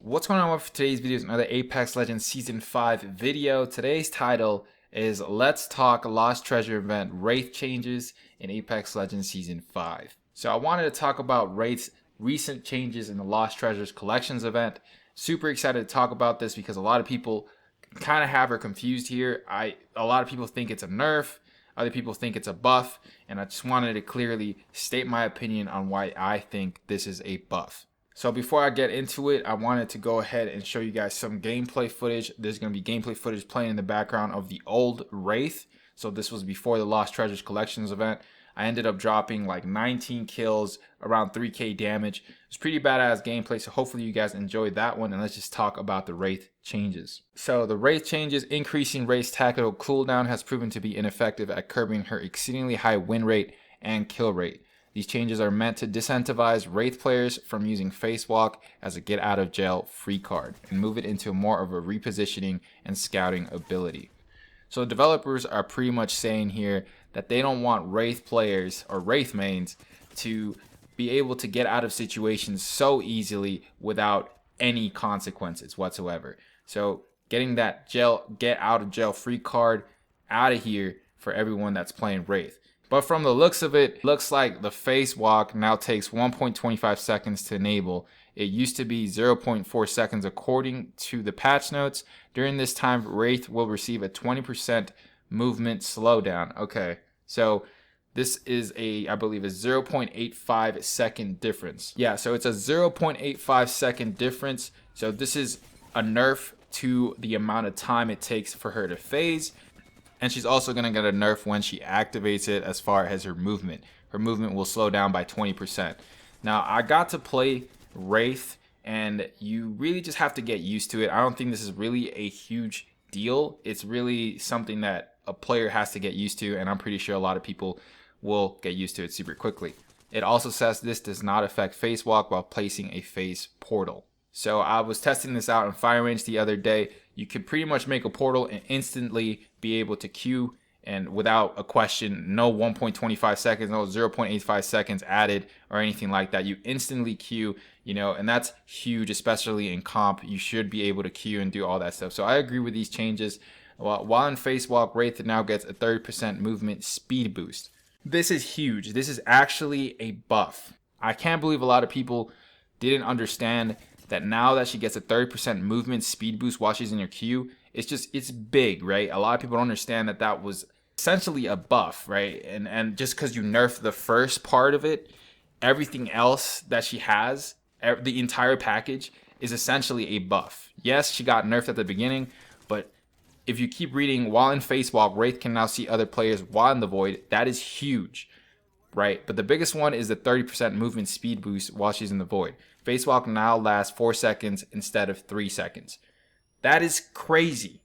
What's going on with today's video is another Apex Legends Season 5 video. Today's title is Let's Talk Lost Treasure Event Wraith Changes in Apex Legends Season 5. So I wanted to talk about Wraith's recent changes in the Lost Treasures Collections event. Super excited to talk about this because a lot of people kind of have her confused here. A lot of people think it's a nerf, other people think it's a buff, and I just wanted to clearly state my opinion on why I think this is a buff. So before I get into it, I wanted to go ahead and show you guys some gameplay footage. There's going to be gameplay footage playing in the background of the old Wraith. So this was before the Lost Treasures Collections event. I ended up dropping like 19 kills, around 3k damage. It's pretty badass gameplay, so hopefully you guys enjoyed that one. And let's just talk about the Wraith changes. So the Wraith changes: increasing Wraith's tactical cooldown has proven to be ineffective at curbing her exceedingly high win rate and kill rate. These changes are meant to disincentivize Wraith players from using Face Walk as a get out of jail free card and move it into more of a repositioning and scouting ability. So the developers are pretty much saying here that they don't want Wraith players or Wraith mains to be able to get out of situations so easily without any consequences whatsoever. So getting that get out of jail free card out of here for everyone that's playing Wraith. But from the looks of it, looks like the Face Walk now takes 1.25 seconds to enable. It used to be 0.4 seconds according to the patch notes. During this time, Wraith will receive a 20% movement slowdown. Okay, so this is I believe a 0.85 second difference. Yeah, so it's a 0.85 second difference. So this is a nerf to the amount of time it takes for her to phase. And she's also going to get a nerf when she activates it as far as her movement. Her movement will slow down by 20%. Now, I got to play Wraith, and you really just have to get used to it. I don't think this is really a huge deal. It's really something that a player has to get used to, and I'm pretty sure a lot of people will get used to it super quickly. It also says this does not affect Face Walk while placing a phase portal. So I was testing this out in Fire Range the other day. You could pretty much make a portal and instantly be able to queue, and without a question, no 1.25 seconds, no 0.85 seconds added or anything like that. You instantly queue, and that's huge, especially in comp. You should be able to queue and do all that stuff. So I agree with these changes. While in Face Walk, Wraith now gets a 30% movement speed boost. This is huge. This is actually a buff. I can't believe a lot of people didn't understand that now that she gets a 30% movement speed boost while she's in your queue. It's big, right? A lot of people don't understand that that was essentially a buff, right? And just because you nerfed the first part of it, everything else that she has, the entire package, is essentially a buff. Yes, she got nerfed at the beginning, but if you keep reading, while in Face Walk, Wraith can now see other players while in the Void. That is huge, right? But the biggest one is the 30% movement speed boost while she's in the Void. Face Walk now lasts 4 seconds instead of 3 seconds. That is crazy.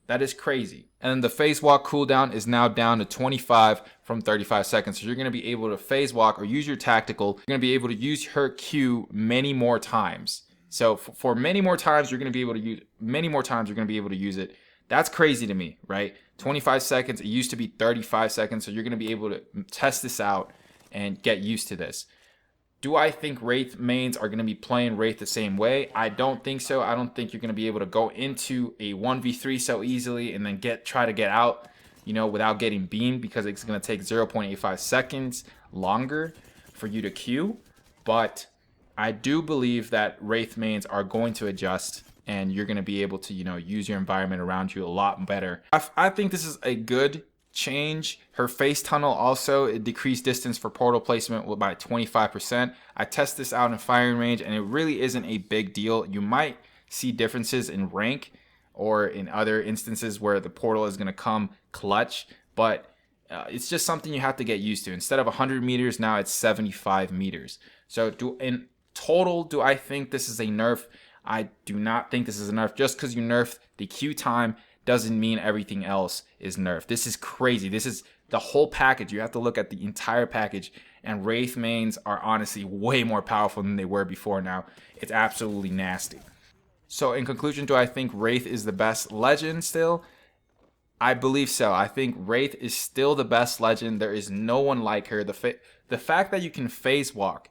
That is crazy. And the Face Walk cooldown is now down to 25 from 35 seconds. So you're going to be able to Phase Walk or use your tactical. You're going to be able to use her Q many more times. So for many more times, you're going to be able to use it. That's crazy to me, right? 25 seconds. It used to be 35 seconds. So you're going to be able to test this out and get used to this. Do I think Wraith mains are going to be playing Wraith the same way? I don't think so. I don't think you're going to be able to go into a 1v3 so easily and then try to get out, without getting beamed, because it's going to take 0.85 seconds longer for you to queue. But I do believe that Wraith mains are going to adjust, and you're going to be able to, use your environment around you a lot better. I think this is a good change. Her face tunnel also, it decreased distance for portal placement by 25%. I test this out in firing range, and it really isn't a big deal. You might see differences in rank or in other instances where the portal is going to come clutch, but it's just something you have to get used to. Instead of 100 meters, now it's 75 meters. So in total, do I think this is a nerf? I do not think this is a nerf. Just because you nerfed the queue time doesn't mean everything else is nerfed. This is crazy. This is the whole package. You have to look at the entire package, and Wraith mains are honestly way more powerful than they were before now. It's absolutely nasty. So in conclusion, do I think Wraith is the best legend still? I believe so. I think Wraith is still the best legend. There is no one like her. The fact that you can phase walk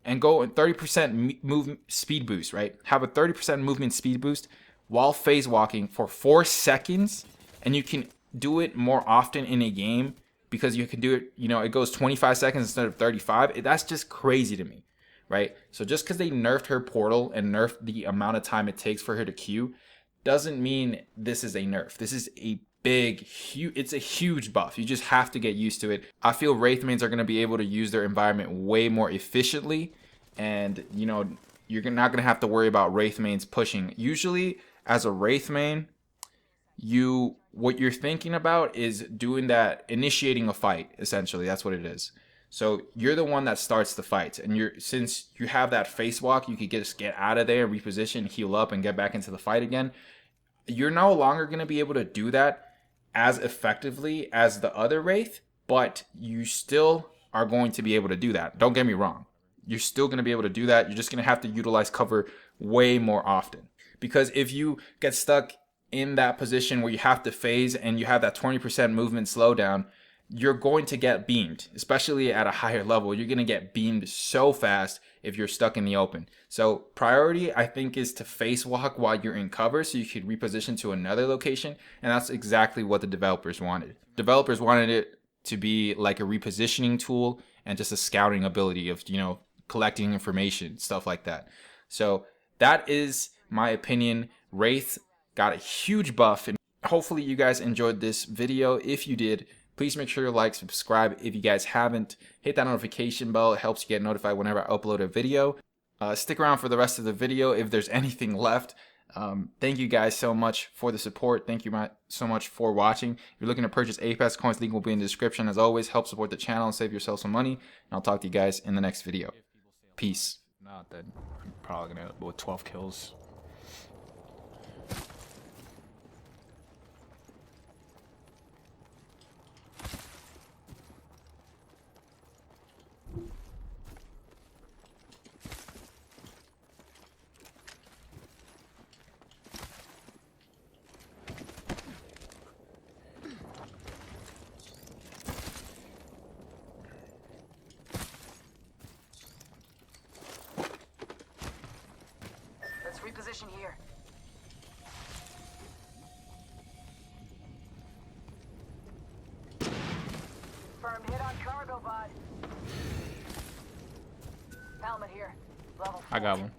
and go in 30% movement speed boost, right? Have a 30% movement speed boost while phase walking for 4 seconds, and you can do it more often in a game because you can do it, you know, it goes 25 seconds instead of 35. That's just crazy to me, right? So just because they nerfed her portal and nerfed the amount of time it takes for her to queue doesn't mean this is a nerf. This is a big, huge, it's a huge buff. You just have to get used to it. I feel Wraith mains are going to be able to use their environment way more efficiently, and you know, you're not going to have to worry about Wraith mains pushing. Usually as a Wraith main, what you're thinking about is doing that, initiating a fight. Essentially, that's what it is. So you're the one that starts the fights, and since you have that face walk, you could just get out of there, reposition, heal up, and get back into the fight again. You're no longer going to be able to do that as effectively as the other Wraith, but you still are going to be able to do that. Don't get me wrong. You're still going to be able to do that. You're just going to have to utilize cover way more often. Because if you get stuck in that position where you have to phase and you have that 20% movement slowdown, you're going to get beamed, especially at a higher level. You're going to get beamed so fast if you're stuck in the open. So priority, I think, is to face walk while you're in cover so you could reposition to another location. And that's exactly what the developers wanted. Developers wanted it to be like a repositioning tool and just a scouting ability of, you know, collecting information, stuff like that. So that is my opinion. Wraith got a huge buff, and hopefully you guys enjoyed this video. If you did, please make sure to like, subscribe. If you guys haven't, hit that notification bell. It helps you get notified whenever I upload a video. Stick around for the rest of the video if there's anything left. Thank you guys so much for the support. Thank you so much for watching. If you're looking to purchase Apex coins, link will be in the description. As always, help support the channel and save yourself some money. And I'll talk to you guys in the next video. Peace. Not that I'm probably gonna with 12 kills. Reposition here. Firm hit on cargo, bud. Helmet here. Level 4. I got one.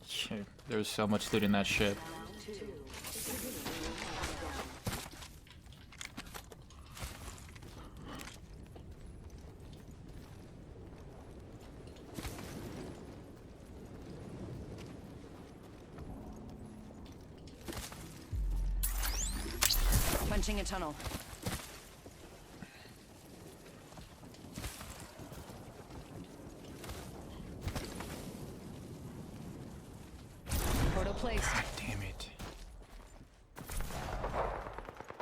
Shit, there's so much loot in that ship. Punching a tunnel. Portal place. God damn it.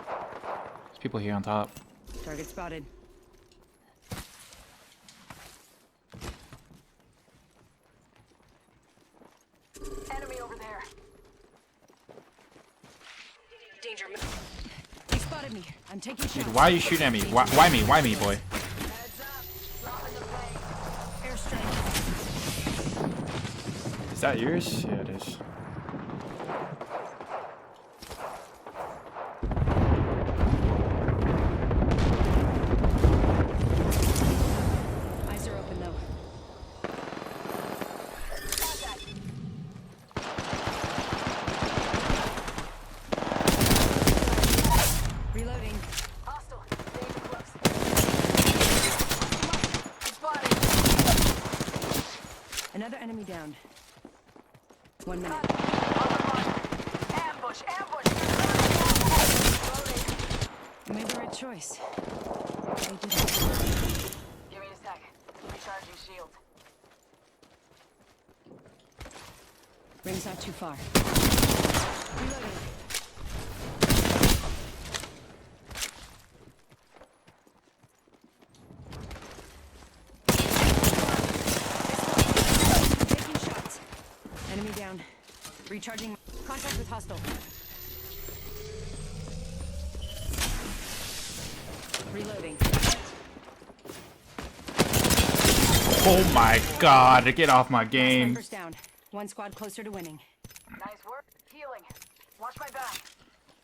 There's people here on top. Target spotted. Enemy over there. Danger. He spotted me. I'm taking shots. Dude, why are you shooting at me? Why me? Why me, boy? Heads up. Dropping the plane. Airstrike. Is that yours? Yeah, it is. Eyes are open though. Reloading. Hostile. Stay close. Spotted. Another enemy down. 1 minute. Ambush! Ambush! Reloading. You made the right choice. They did it. Give me a sec. Recharging shield. Ring's not too far. Reloading. Taking shots. Enemy down. Recharging. Contact with hostile. Reloading. Oh my god, get off my game. Snipers down. One squad closer to winning. Nice work. Healing. Watch my back.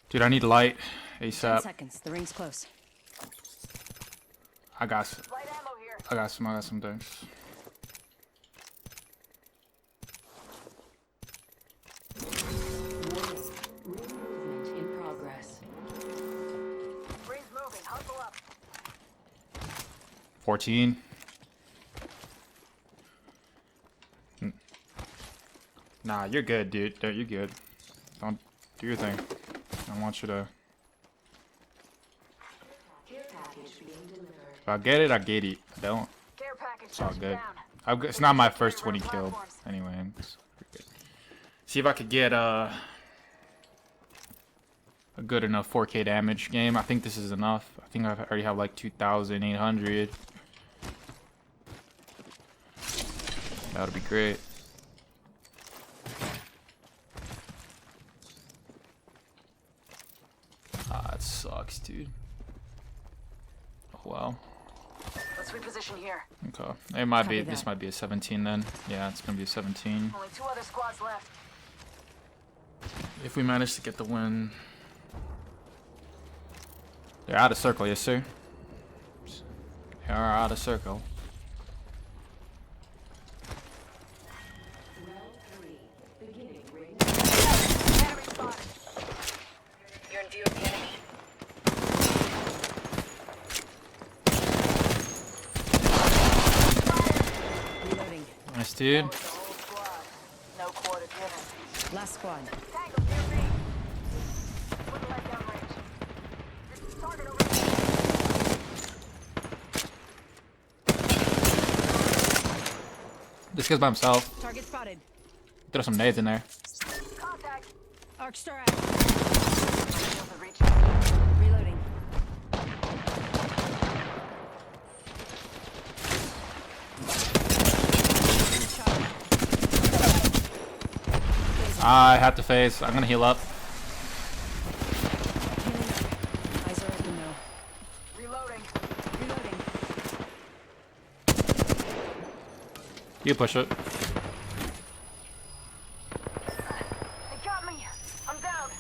Dude, I need light 10 ASAP. seconds. The ring's close. I got Light ammo here. some things. Movement in progress. Ring's moving. Hustle up. 14. Nah, you're good, dude. You're good. Don't do your thing. I want you to. If I get it, I get it. I don't. Care package. It's all touching good. down. It's not my first 20 killed. Anyway, it's pretty good. See if I could get a good enough 4K damage game. I think this is enough. I think I already have like 2,800. That would be great. Ah, it sucks, dude. Oh, well. Let's reposition here. Okay. It might Copy be. This that. might be a 17 then. Yeah, it's gonna be a 17. Only 2 other squads left. If we manage to get the win. They're out of circle, yes sir. They are out of circle. Enemy spotted. You're in view of the enemy. Reloading. Nice, dude. That was the whole squad. No quarter given. Last squad. Tango near me. Put the light down range. Target over there. This guy's by himself. Target spotted. Throw some nades in there. Contact. Arc star out. Shields are reaching. Reloading. I have to phase. I'm gonna heal up. Healing up. Eyes are open though. Reloading. Reloading. You push it. They got me. I'm down.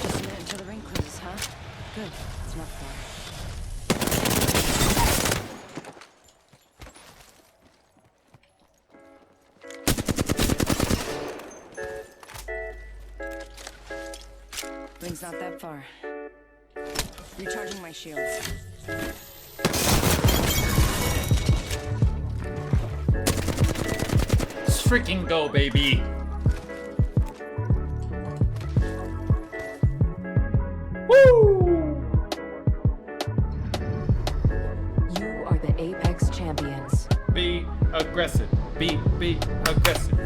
Just a minute until the ring closes, huh? Good. It's not far. Ring's not that far. Recharging my shields. Let's freaking go, baby. You are the Apex champions. Be aggressive. Be aggressive.